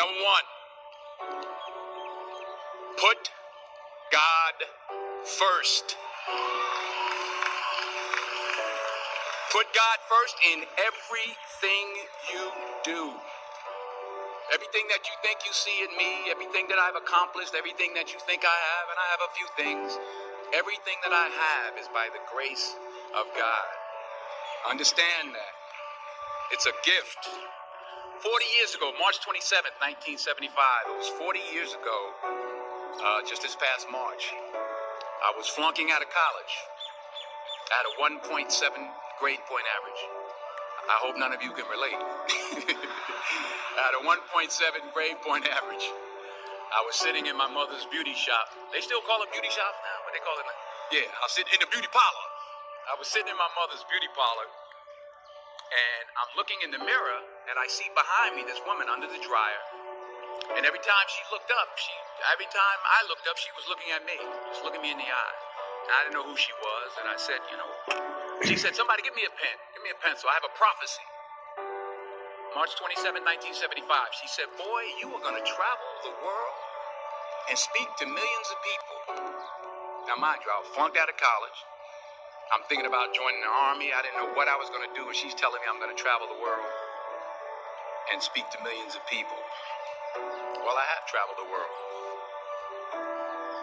Number one, put God first. Put God first in everything you do. Everything that you think you see in me, everything that I've accomplished, everything that you think I have, and I have a few things, everything that I have is by the grace of God. Understand that. It's a gift. 40 years ago, March 27th, 1975, it was 40 years ago, just this past March, I was flunking out of college. I had a 1.7 grade point average. I hope none of you can relate. I had a 1.7 grade point average. I was sitting in my mother's beauty shop. They still call it beauty shop now? What they call it now? Yeah, I was sitting in the beauty parlor. I was sitting in my mother's beauty parlor, and I'm looking in the mirror, and I see behind me this woman under the dryer. And every time she looked up, every time I looked up, she was looking at me, just looking me in the eye. And I didn't know who she was, and I said, she said, somebody give me a pen, give me a pencil, I have a prophecy. March 27, 1975, she said, boy, you are going to travel the world and speak to millions of people. Now, mind you, I was flunked out of college. I'm thinking about joining the army. I didn't know what I was going to do, and she's telling me I'm going to travel the world and speak to millions of people. Well, I have traveled the world,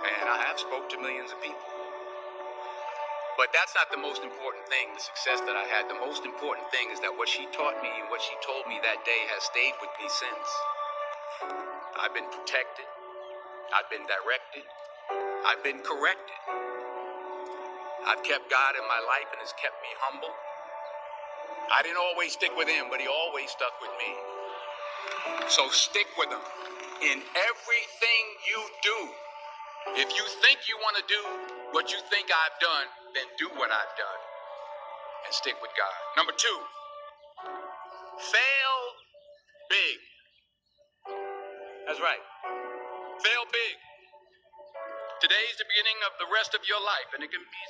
and I have spoke to millions of people. But that's not the most important thing, the success that I had. The most important thing is that what she taught me and what she told me that day has stayed with me since. I've been protected. I've been directed. I've been corrected. I've kept God in my life, and has kept me humble. I didn't always stick with him, but he always stuck with me. So stick with him in everything you do. If you think you want to do what you think I've done, then do what I've done and stick with God. Number two, fail big. That's right. Fail big. Today's the beginning of the rest of your life, and it can be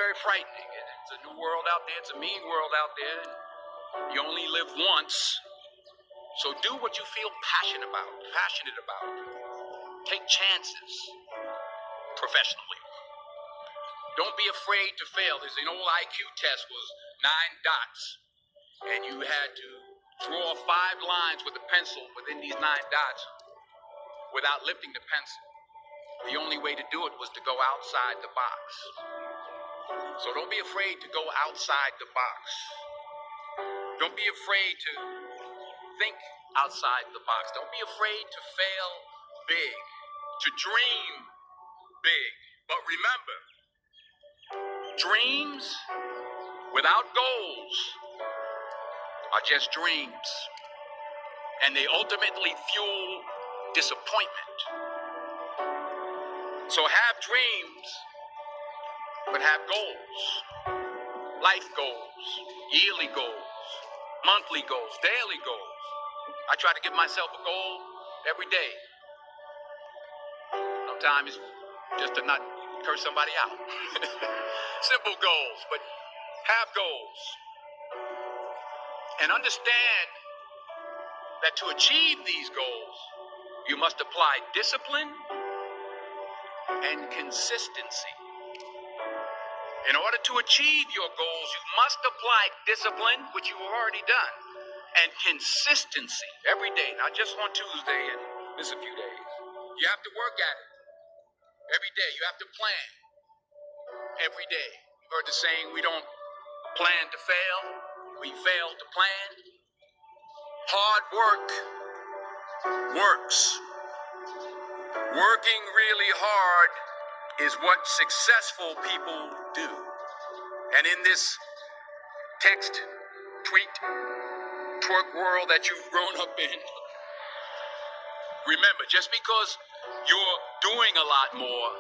very frightening. It's a new world out there. It's a mean world out there. You only live once, so do what you feel passionate about. Take chances professionally. Don't be afraid to fail. There's an old IQ test was 9 dots, and you had to draw 5 lines with a pencil within these 9 dots without lifting the pencil. The only way to do it was to go outside the box. So don't be afraid to go outside the box. Don't be afraid to think outside the box. Don't be afraid to fail big, to dream big. But remember, dreams without goals are just dreams, and they ultimately fuel disappointment. So have dreams, but have goals. Life goals, yearly goals, monthly goals, daily goals. I try to give myself a goal every day. Sometimes just to not curse somebody out. Simple goals, but have goals. And understand that to achieve these goals, you must apply discipline and consistency. In order to achieve your goals, you must apply discipline, which you've already done, and consistency every day, not just on Tuesday and miss a few days. You have to work at it every day. You have to plan every day. You've heard the saying, we don't plan to fail, we fail to plan. Hard work works. Working really hard is what successful people do. And in this text, tweet, twerk world that you've grown up in, remember, just because you're doing a lot more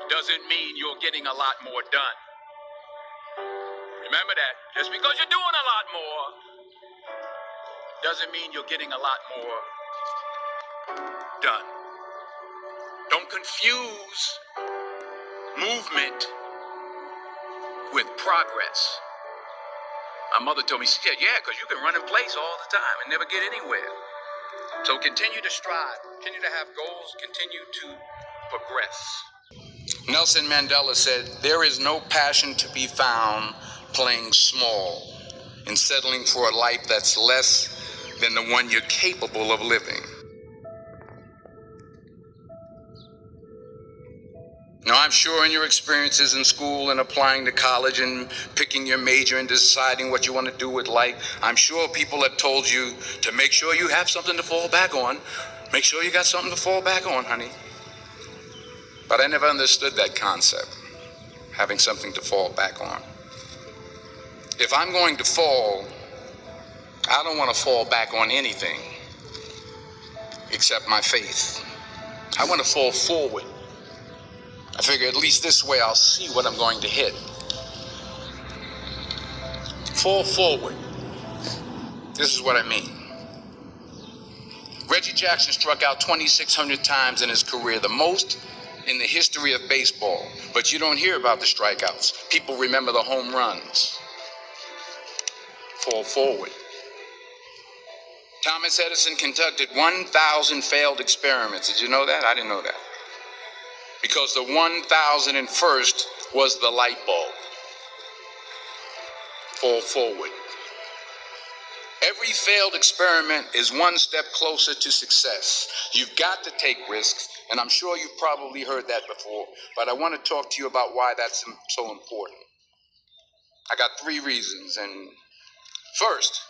doesn't mean you're getting a lot more done. Remember that. Just because you're doing a lot more doesn't mean you're getting a lot more done. Don't confuse movement with progress. My mother told me, she said, yeah, because you can run in place all the time and never get anywhere. So continue to strive, continue to have goals, continue to progress. Nelson Mandela said, "There is no passion to be found playing small and settling for a life that's less than the one you're capable of living." Now, I'm sure in your experiences in school and applying to college and picking your major and deciding what you want to do with life, I'm sure people have told you to make sure you have something to fall back on. Make sure you got something to fall back on, honey. But I never understood that concept, having something to fall back on. If I'm going to fall, I don't want to fall back on anything except my faith. I want to fall forward. I figure at least this way I'll see what I'm going to hit. Fall forward. This is what I mean. Reggie Jackson struck out 2,600 times in his career, the most in the history of baseball. But you don't hear about the strikeouts. People remember the home runs. Fall forward. Thomas Edison conducted 1,000 failed experiments. Did you know that? I didn't know that. Because the 1,001st was the light bulb. Fall forward. Every failed experiment is one step closer to success. You've got to take risks, and I'm sure you've probably heard that before, but I want to talk to you about why that's so important. I got 3 reasons, and first,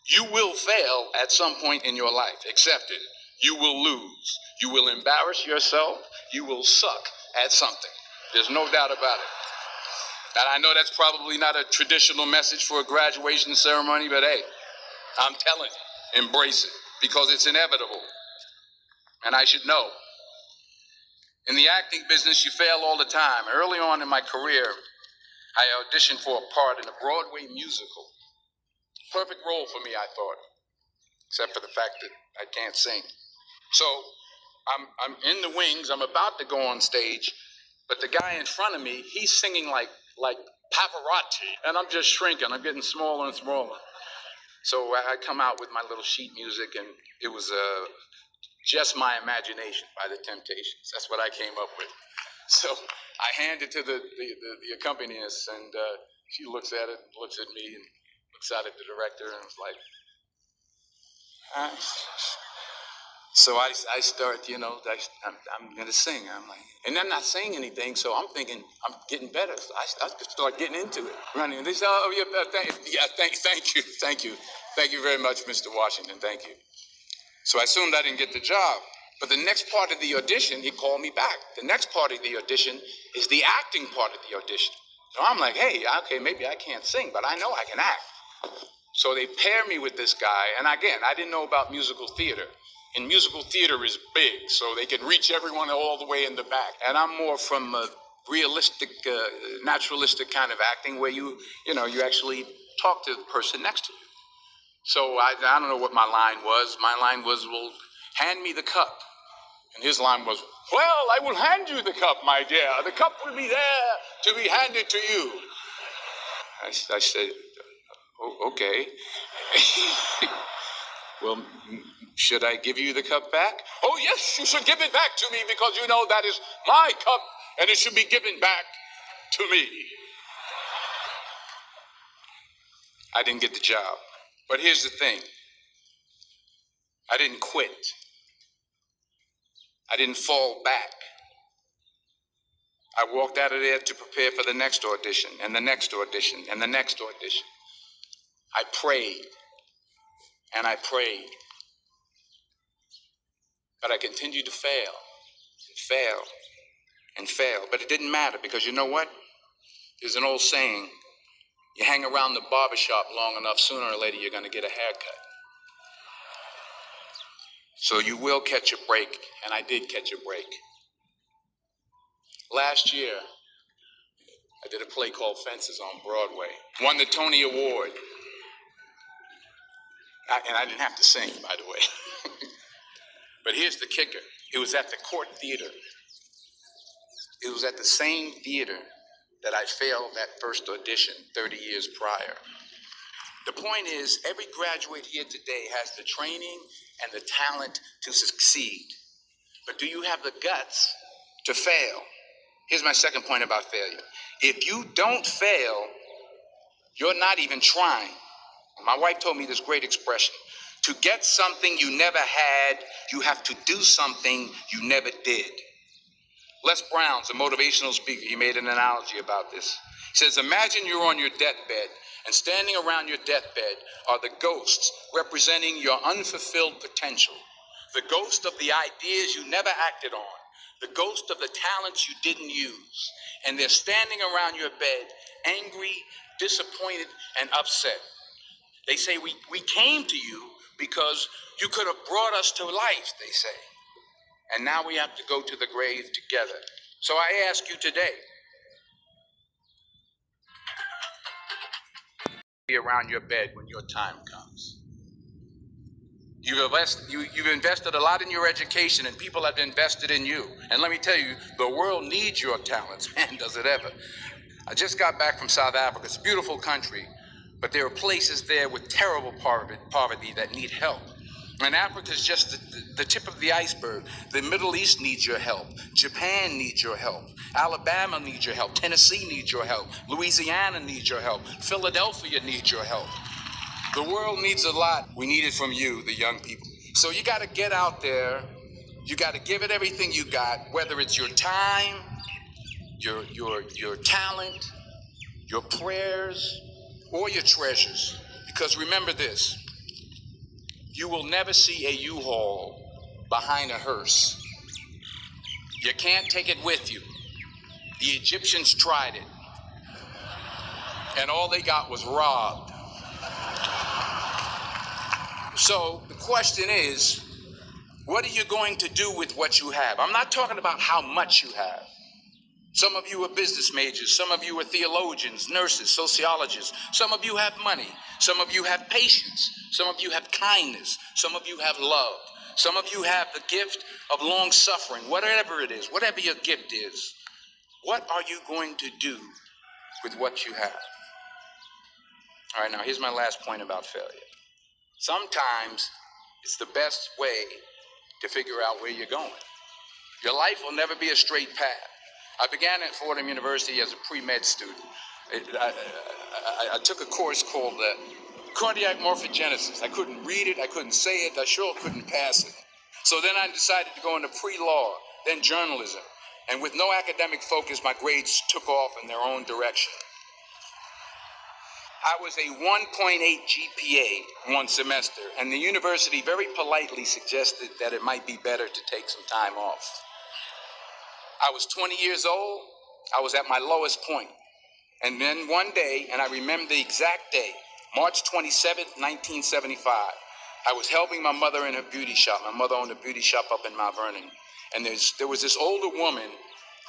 you will fail at some point in your life. Accept it. You will lose. You will embarrass yourself. You will suck at something. There's no doubt about it. And I know that's probably not a traditional message for a graduation ceremony, but hey, I'm telling you, embrace it, because it's inevitable. And I should know. In the acting business, you fail all the time. Early on in my career, I auditioned for a part in a Broadway musical. Perfect role for me, I thought, except for the fact that I can't sing. So I'm in the wings. I'm about to go on stage, but the guy in front of me, he's singing like Pavarotti, and I'm just shrinking. I'm getting smaller and smaller. So I come out with my little sheet music, and it was Just My Imagination by the Temptations. That's what I came up with. So I hand it to the accompanist, and she looks at it, looks at me, and looks out at the director, and was like, So I start, I'm going to sing. I'm like, and I'm not saying anything, so I'm thinking I'm getting better. So I start getting into it, running. And they say, "Oh, yeah, thank you. Thank you very much, Mr. Washington, thank you." So I assumed I didn't get the job. But the next part of the audition, he called me back. The next part of the audition is the acting part of the audition. So I'm like, hey, okay, maybe I can't sing, but I know I can act. So they pair me with this guy, and again, I didn't know about musical theater. And musical theater is big, so they can reach everyone all the way in the back. And I'm more from a realistic, naturalistic kind of acting where you actually talk to the person next to you. So I don't know what my line was. My line was, well, hand me the cup. And his line was, well, I will hand you the cup, my dear. The cup will be there to be handed to you. I said, oh, okay. Well, should I give you the cup back? Oh, yes, you should give it back to me, because you know that is my cup, and it should be given back to me. I didn't get the job. But here's the thing. I didn't quit. I didn't fall back. I walked out of there to prepare for the next audition, and the next audition, and the next audition. I prayed, and I prayed. But I continued to fail, and fail, and fail. But it didn't matter, because you know what? There's an old saying, you hang around the barbershop long enough, sooner or later you're going to get a haircut. So you will catch a break, and I did catch a break. Last year, I did a play called Fences on Broadway. Won the Tony Award. And I didn't have to sing, by the way. But here's the kicker. It was at the Court Theater. It was at the same theater that I failed that first audition 30 years prior. The point is, every graduate here today has the training and the talent to succeed. But do you have the guts to fail? Here's my second point about failure. If you don't fail, you're not even trying. My wife told me this great expression. To get something you never had, you have to do something you never did. Les Brown's a motivational speaker. He made an analogy about this. He says, imagine you're on your deathbed, and standing around your deathbed are the ghosts representing your unfulfilled potential. The ghost of the ideas you never acted on. The ghost of the talents you didn't use. And they're standing around your bed, angry, disappointed, and upset. They say, we came to you because you could have brought us to life, they say. And now we have to go to the grave together. So I ask you today, be around your bed when your time comes. You've invested a lot in your education, and people have invested in you. And let me tell you, the world needs your talents. Man, does it ever. I just got back from South Africa. It's a beautiful country, but there are places there with terrible poverty that need help. And Africa is just the tip of the iceberg. The Middle East needs your help. Japan needs your help. Alabama needs your help. Tennessee needs your help. Louisiana needs your help. Philadelphia needs your help. The world needs a lot. We need it from you, the young people. So you got to get out there. You got to give it everything you got, whether it's your time, your talent, your prayers, or your treasures. Because remember this, you will never see a U-Haul behind a hearse. You can't take it with you. The Egyptians tried it, and all they got was robbed. So the question is, what are you going to do with what you have? I'm not talking about how much you have. Some of you are business majors. Some of you are theologians, nurses, sociologists. Some of you have money. Some of you have patience. Some of you have kindness. Some of you have love. Some of you have the gift of long suffering. Whatever it is, whatever your gift is, what are you going to do with what you have? All right, now here's my last point about failure. Sometimes it's the best way to figure out where you're going. Your life will never be a straight path. I began at Fordham University as a pre-med student. I took a course called cardiac morphogenesis. I couldn't read it, I couldn't say it, I sure couldn't pass it. So then I decided to go into pre-law, then journalism. And with no academic focus, my grades took off in their own direction. I was a 1.8 GPA one semester, and the university very politely suggested that it might be better to take some time off. I was 20 years old. I was at my lowest point. And then one day, and I remember the exact day, March 27th, 1975, I was helping my mother in her beauty shop. My mother owned a beauty shop up in Mount Vernon. And there was this older woman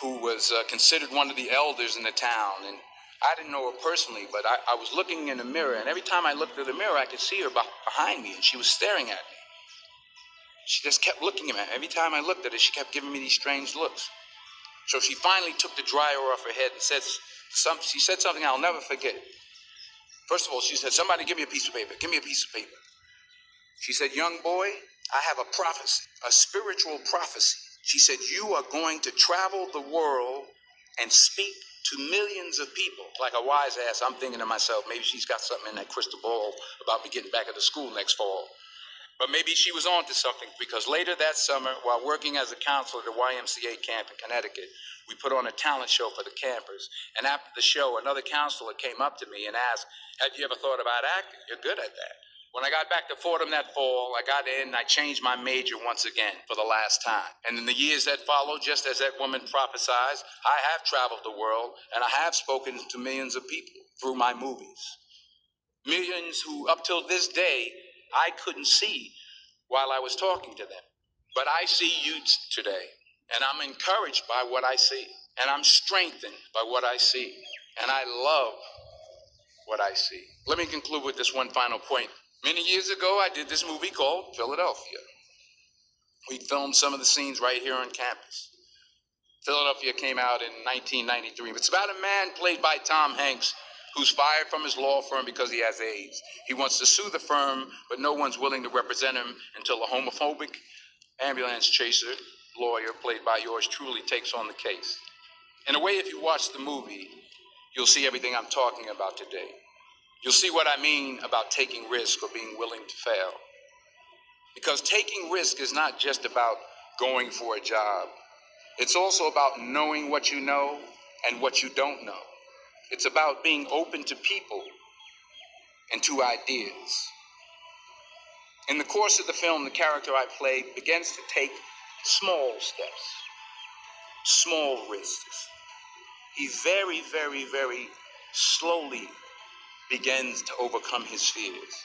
who was considered one of the elders in the town. And I didn't know her personally, but I was looking in the mirror. And every time I looked in the mirror, I could see her behind me. And she was staring at me. She just kept looking at me. Every time I looked at her, she kept giving me these strange looks. So she finally took the dryer off her head and she said something I'll never forget. First of all, she said, somebody give me a piece of paper. Give me a piece of paper. She said, young boy, I have a prophecy, a spiritual prophecy. She said, you are going to travel the world and speak to millions of people. Like a wise ass, I'm thinking to myself, maybe she's got something in that crystal ball about me getting back into school next fall. But maybe she was on to something, because later that summer, while working as a counselor at the YMCA camp in Connecticut, we put on a talent show for the campers. And after the show, another counselor came up to me and asked, have you ever thought about acting? You're good at that. When I got back to Fordham that fall, I got in and I changed my major once again for the last time. And in the years that followed, just as that woman prophesied, I have traveled the world and I have spoken to millions of people through my movies. Millions who, up till this day, I couldn't see while I was talking to them. But I see you today, and I'm encouraged by what I see, and I'm strengthened by what I see, and I love what I see. Let me conclude with this one final point. Many years ago, I did this movie called Philadelphia. We filmed some of the scenes right here on campus. Philadelphia came out in 1993. It's about a man played by Tom Hanks who's fired from his law firm because he has AIDS. He wants to sue the firm, but no one's willing to represent him until a homophobic ambulance chaser lawyer, played by yours truly, takes on the case. In a way, if you watch the movie, you'll see everything I'm talking about today. You'll see what I mean about taking risk or being willing to fail. Because taking risk is not just about going for a job. It's also about knowing what you know and what you don't know. It's about being open to people and to ideas. In the course of the film, the character I play begins to take small steps, small risks. He very, very, very slowly begins to overcome his fears.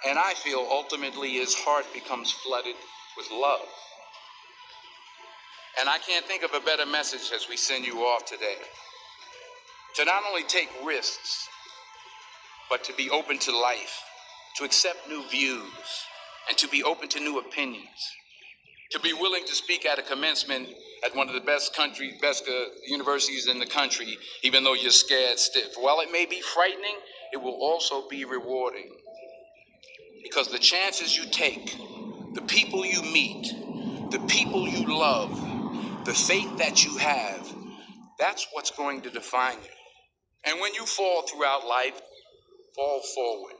And I feel ultimately his heart becomes flooded with love. And I can't think of a better message as we send you off today. To not only take risks, but to be open to life, to accept new views, and to be open to new opinions. To be willing to speak at a commencement at one of the best universities in the country, even though you're scared stiff. While it may be frightening, it will also be rewarding. Because the chances you take, the people you meet, the people you love, the faith that you have, that's what's going to define you. And when you fall throughout life, fall forward.